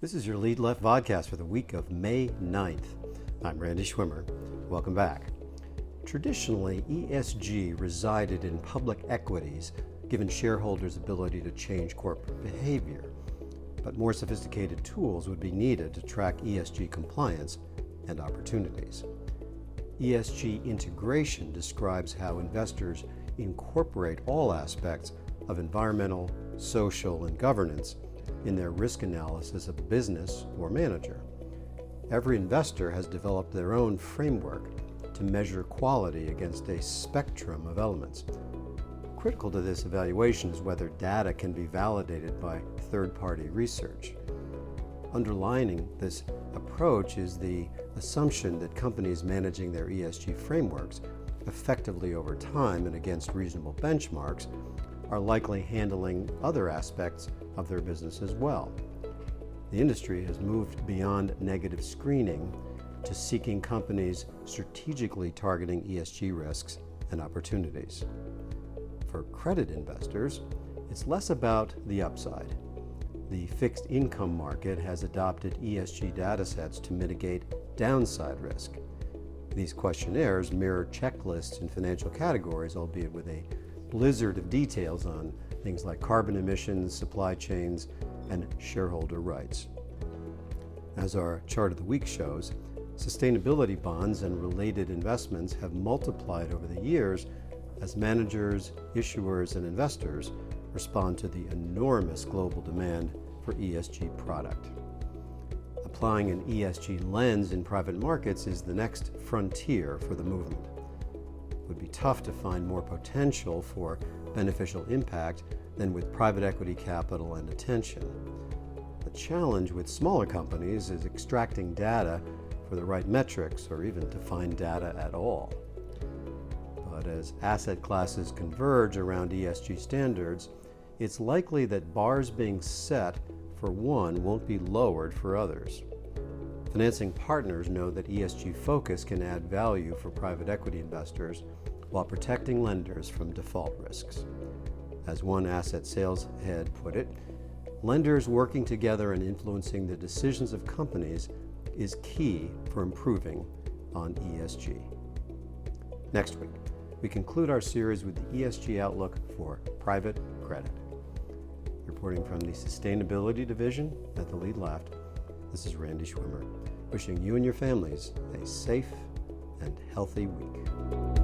This is your Lead Left vodcast for the week of May 9th. I'm Randy Schwimmer. Welcome back. Traditionally, ESG resided in public equities, given shareholders' ability to change corporate behavior. But more sophisticated tools would be needed to track ESG compliance and opportunities. ESG Integration describes how investors incorporate all aspects of environmental, social, and governance in their risk analysis of a business or manager. Every investor has developed their own framework to measure quality against a spectrum of elements. Critical to this evaluation is whether data can be validated by third-party research. Underlining this approach is the assumption that companies managing their ESG frameworks effectively over time and against reasonable benchmarks are likely handling other aspects of their business as well. The industry has moved beyond negative screening to seeking companies strategically targeting ESG risks and opportunities. For credit investors, it's less about the upside. The fixed income market has adopted ESG datasets to mitigate downside risk. These questionnaires mirror checklists in financial categories, albeit with a blizzard of details on things like carbon emissions, supply chains, and shareholder rights. As our chart of the week shows, sustainability bonds and related investments have multiplied over the years as managers, issuers, and investors respond to the enormous global demand for ESG product. Applying an ESG lens in private markets is the next frontier for the movement. It would be tough to find more potential for beneficial impact than with private equity capital and attention. The challenge with smaller companies is extracting data for the right metrics or even to find data at all. But as asset classes converge around ESG standards, it's likely that bars being set for one won't be lowered for others. Financing partners know that ESG focus can add value for private equity investors while protecting lenders from default risks. As one asset sales head put it, lenders working together and influencing the decisions of companies is key for improving on ESG. Next week, we conclude our series with the ESG outlook for private credit. Reporting from the Sustainability Division at the Lead Left, this is Randy Schwimmer, wishing you and your families a safe and healthy week.